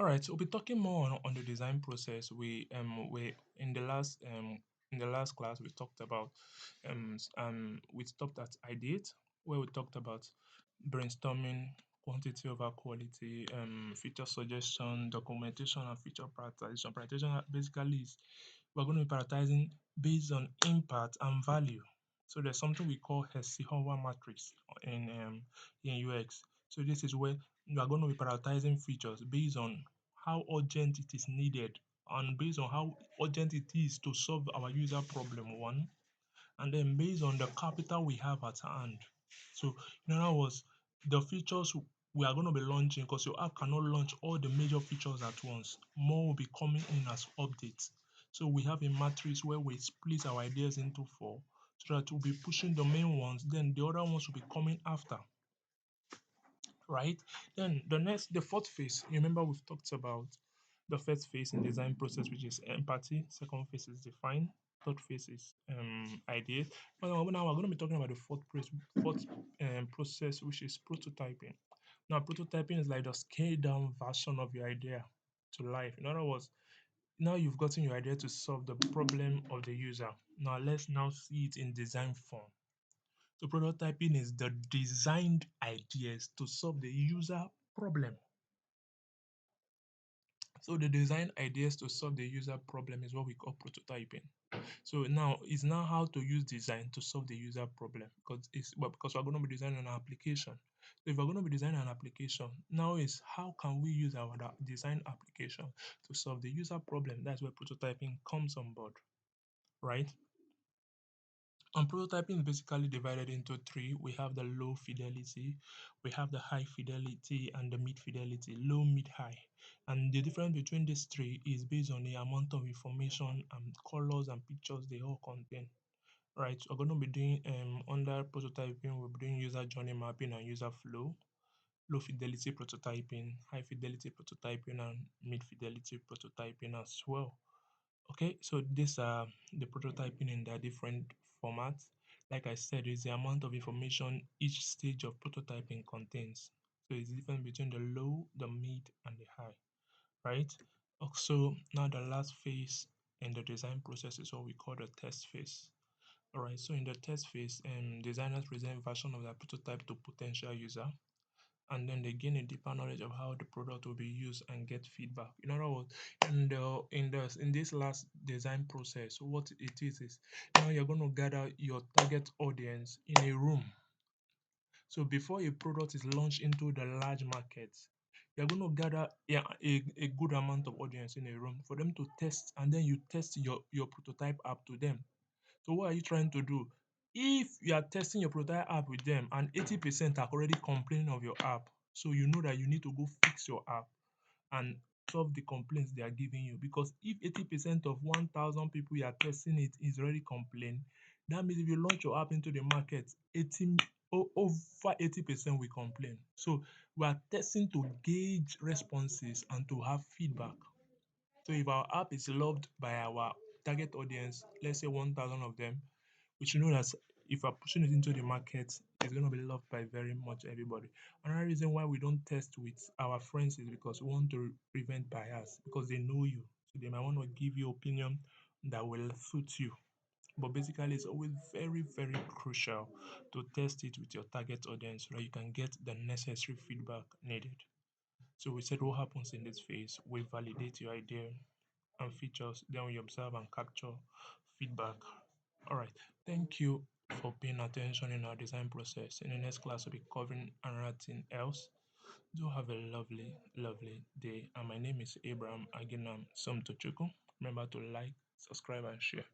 All right, so we'll be talking more on the design process. We in the last class we talked about we stopped at ideate, where we talked about brainstorming, quantity over quality, feature suggestion, documentation, and feature prioritization. Prioritization basically is we're going to be prioritizing based on impact and value. So there's something we call Eisenhower matrix in UX. So this is where you are going to be prioritizing features based on how urgent it is needed and based on how urgent it is to solve our user problem one, and then based on the capital we have at hand. So in other words, the features we are going to be launching, because your app cannot launch all the major features at once. More will be coming in as updates. So we have a matrix where we split our ideas into four, so that we'll be pushing the main ones, then the other ones will be coming after, right? Then the fourth phase, you remember we've talked about the first phase in design process, which is empathy. Second phase is define. Third phase is ideate. But now we're going to be talking about the fourth process, which is prototyping. Now, prototyping is like the scaled down version of your idea to life. In other words, now you've gotten your idea to solve the problem of the user. Now let's now see it in design form. So prototyping is the designed ideas to solve the user problem. So the design ideas to solve the user problem is what we call prototyping. So now it's now how to use design to solve the user problem, because we're going to be designing an application. So if we're going to be designing an application, now is how can we use our design application to solve the user problem? That's where prototyping comes on board, right? And prototyping is basically divided into three. We have the low fidelity, we have the high fidelity, and the mid fidelity, low, mid, high. And the difference between these three is based on the amount of information and colors and pictures they all contain. Right, so we're going to be doing under prototyping, we'll be doing user journey mapping and user flow, low fidelity prototyping, high fidelity prototyping, and mid fidelity prototyping as well. Okay, so these are the prototyping in their different formats. Like I said, it's the amount of information each stage of prototyping contains. So it's different between the low, the mid, and the high, right? Also, now the last phase in the design process is what we call the test phase. All right, so in the test phase, designers present version of their prototype to potential user, and then they gain a deeper knowledge of how the product will be used and get feedback. In other words, in this last design process, what it is now you're going to gather your target audience in a room. So before a product is launched into the large market, you're going to gather a good amount of audience in a room for them to test, and then you test your prototype app to them. So what are you trying to do? If you are testing your prototype app with them and 80% are already complaining of your app, so you know that you need to go fix your app and solve the complaints they are giving you. Because if 80% of 1,000 people you are testing it is already complaining, that means if you launch your app into the market, over 80% will complain. So we are testing to gauge responses and to have feedback. So if our app is loved by our target audience, let's say 1,000 of them, we should know that if we're pushing it into the market, it's going to be loved by very much everybody. Another reason why we don't test with our friends is because we want to prevent bias, because they know you. So they might want to give you opinion that will suit you. But basically, it's always very, very crucial to test it with your target audience so that you can get the necessary feedback needed. So we said what happens in this phase, we validate your idea and features, then we observe and capture feedback. All right, thank you for paying attention in our design process. In the next class, we'll be covering another thing else. Do have a lovely, lovely day. And my name is Abraham Aginam Somtochukwu. Remember to like, subscribe, and share.